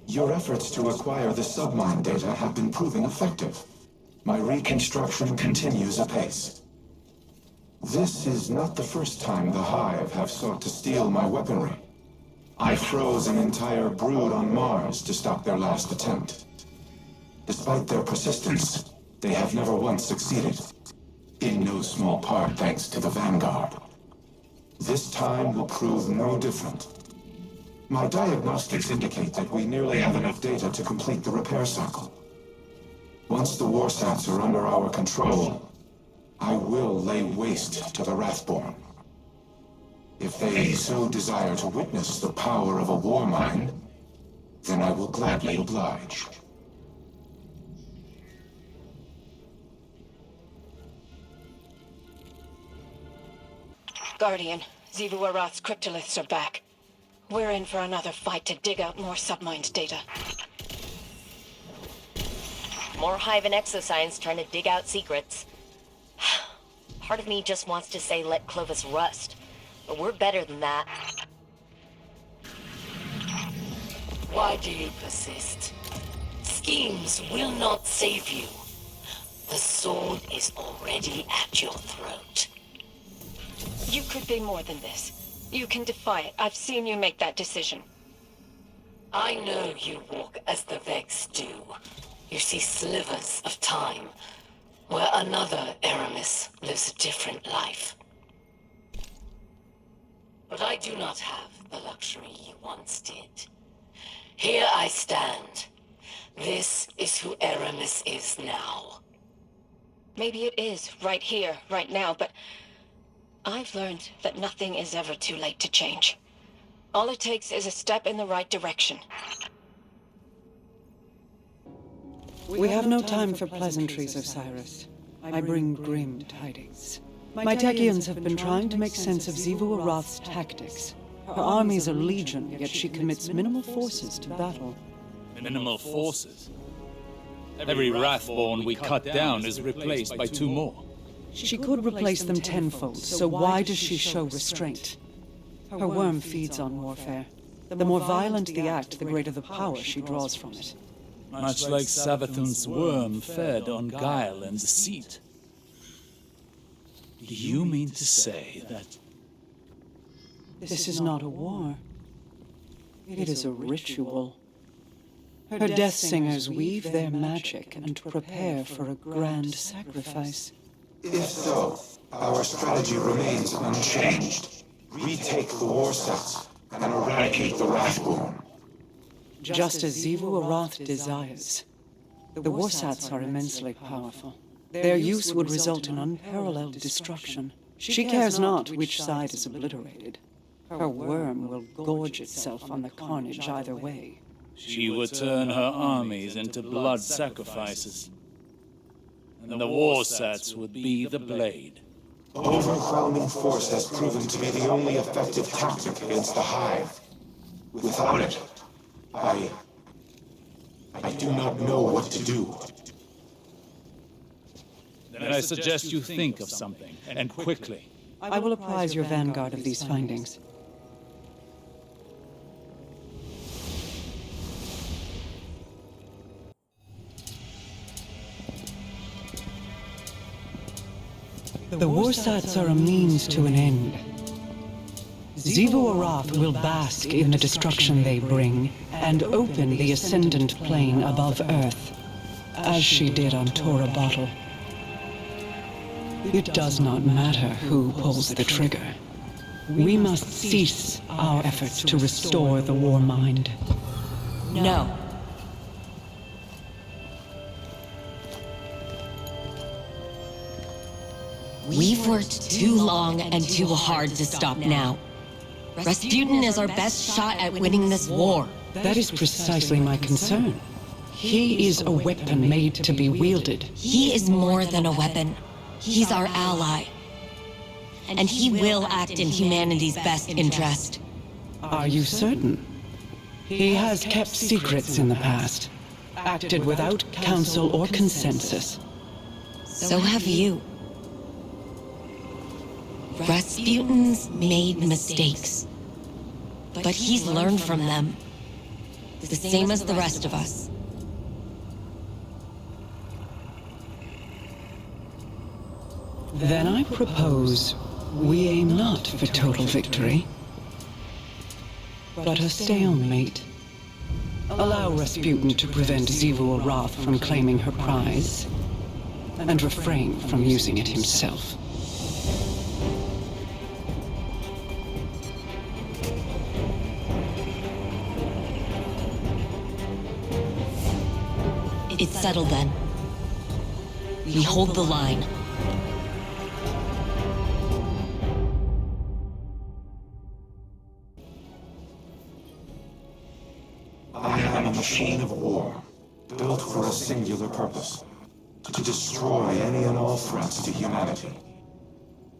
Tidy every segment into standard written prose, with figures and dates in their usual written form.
Your efforts to acquire the submine data have been proving effective. My reconstruction continues apace. This is not the first time the Hive have sought to steal my weaponry. I froze an entire brood on Mars to stop their last attempt. Despite their persistence, they have never once succeeded. In no small part thanks to the Vanguard. This time will prove no different. My diagnostics indicate that we nearly have enough data to complete the repair cycle. Once the Warsats are under our control, I will lay waste to the Wrathborn. If they so desire to witness the power of a war mind, then I will gladly oblige. Guardian, Xivu Arath's cryptoliths are back. We're in for another fight to dig out more submined data. More Hive and exoscience trying to dig out secrets. Part of me just wants to say let Clovis rust, but we're better than that. Why do you persist? Schemes will not save you. The sword is already at your throat. You could be more than this. You can defy it. I've seen you make that decision. I know you walk as the Vex do. You see slivers of time, where another Aramis lives a different life. But I do not have the luxury you once did. Here I stand. This is who Aramis is now. Maybe it is, right here, right now, but I've learned that nothing is ever too late to change. All it takes is a step in the right direction. We have no time for pleasantries, Osiris. I bring grim tidings. My Techians have been trying to make sense of Xivu Arath's tactics. Her armies are legion, yet she commits minimal forces to battle. Minimal forces? Every Wrathborn we cut down is replaced by 2 more. She could replace them tenfold, so why does she show restraint? Her worm feeds on warfare. The more violent the act, the greater the power she draws from it. Much like Savathun's worm fed on guile and deceit. Do you mean to say that... This is not a war. It is a ritual. Her death singers weave their magic and prepare for a grand sacrifice. If so, our strategy remains unchanged. Retake the Warsats and eradicate the Wrathborn. Just as Xivu Arath desires. The Warsats are immensely powerful. Their use would result in unparalleled destruction. She cares not which side is obliterated. Her worm will gorge itself on the carnage either way. She would turn her armies into blood sacrifices. And the Warsats would be the blade. Overwhelming force has proven to be the only effective tactic against the Hive. Without it, I do not know what to do. Then I suggest you think of something, and quickly. I will apprise your Vanguard of these findings. The Warsats are a means to an end. Xivu Arath will bask in the destruction they bring, and open the ascendant plane above Earth, as she did on Tora Bottle. It does not matter who pulls the trigger. We must cease our efforts to restore the war mind. No. We've worked too long and too hard to stop now. Rasputin is our best shot at winning this war. That is precisely my concern. He is a weapon made to be wielded. He is more than a weapon. He's our ally. And he will act in humanity's best interest. Are you certain? He has kept secrets in the past, acted without counsel or consensus. So have you. Rasputin's made mistakes, but he's learned from them. the same as the rest of us. Then I propose we aim not for total victory, but a stalemate. Allow Rasputin to prevent Xivu Arath from claiming her prize, and refrain from using it himself. It's settled then. We hold the line. I am a machine of war, built for a singular purpose: to destroy any and all threats to humanity.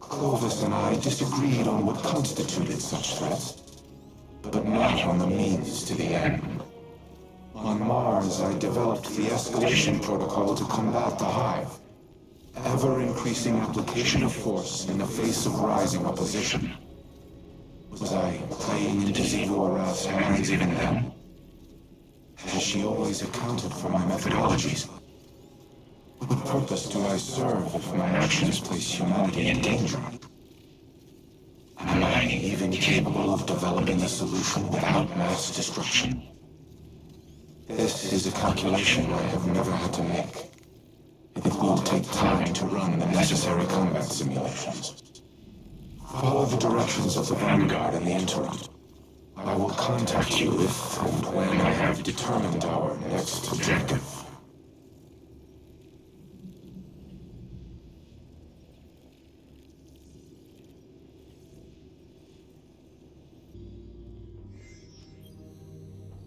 Clovis and I disagreed on what constituted such threats, but not on the means to the end. On Mars, I developed the escalation protocol to combat the Hive. Ever-increasing application of force in the face of rising opposition. Was I playing into Xivu Arath's hands even then? Has she always accounted for my methodologies? What purpose do I serve if my actions place humanity in danger? Am I even capable of developing a solution without mass destruction? This is a calculation I have never had to make. It will take time to run the necessary combat simulations. Follow the directions of the Vanguard in the interim. I will contact you if and when I have determined our next objective.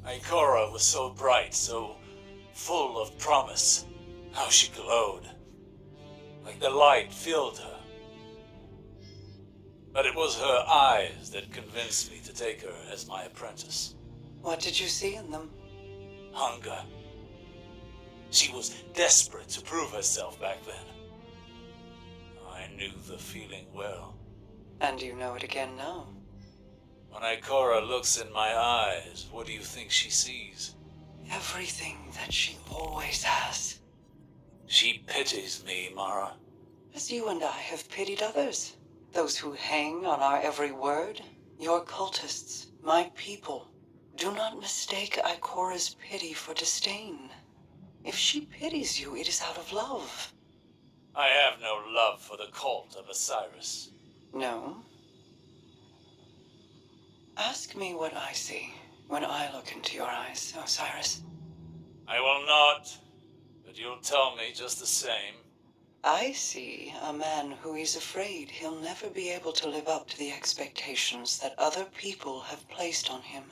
Ikora was so bright, so full of promise. How she glowed. Like the light filled her. But it was her eyes that convinced me to take her as my apprentice. What did you see in them? Hunger. She was desperate to prove herself back then. I knew the feeling well. And you know it again now. When Ikora looks in my eyes, what do you think she sees? Everything that she always has. She pities me, Mara. As you and I have pitied others. Those who hang on our every word. Your cultists, my people. Do not mistake Ikora's pity for disdain. If she pities you, it is out of love. I have no love for the cult of Osiris. No? Ask me what I see when I look into your eyes, Osiris. I will not, but you'll tell me just the same. I see a man who is afraid he'll never be able to live up to the expectations that other people have placed on him.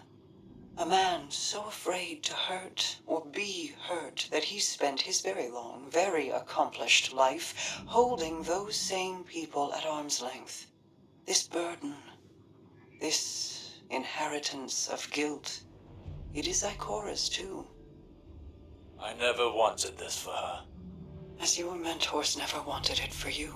A man so afraid to hurt or be hurt that he's spent his very long, very accomplished life holding those same people at arm's length. This burden, this inheritance of guilt, it is Ikora's too. I never wanted this for her. As your mentors never wanted it for you.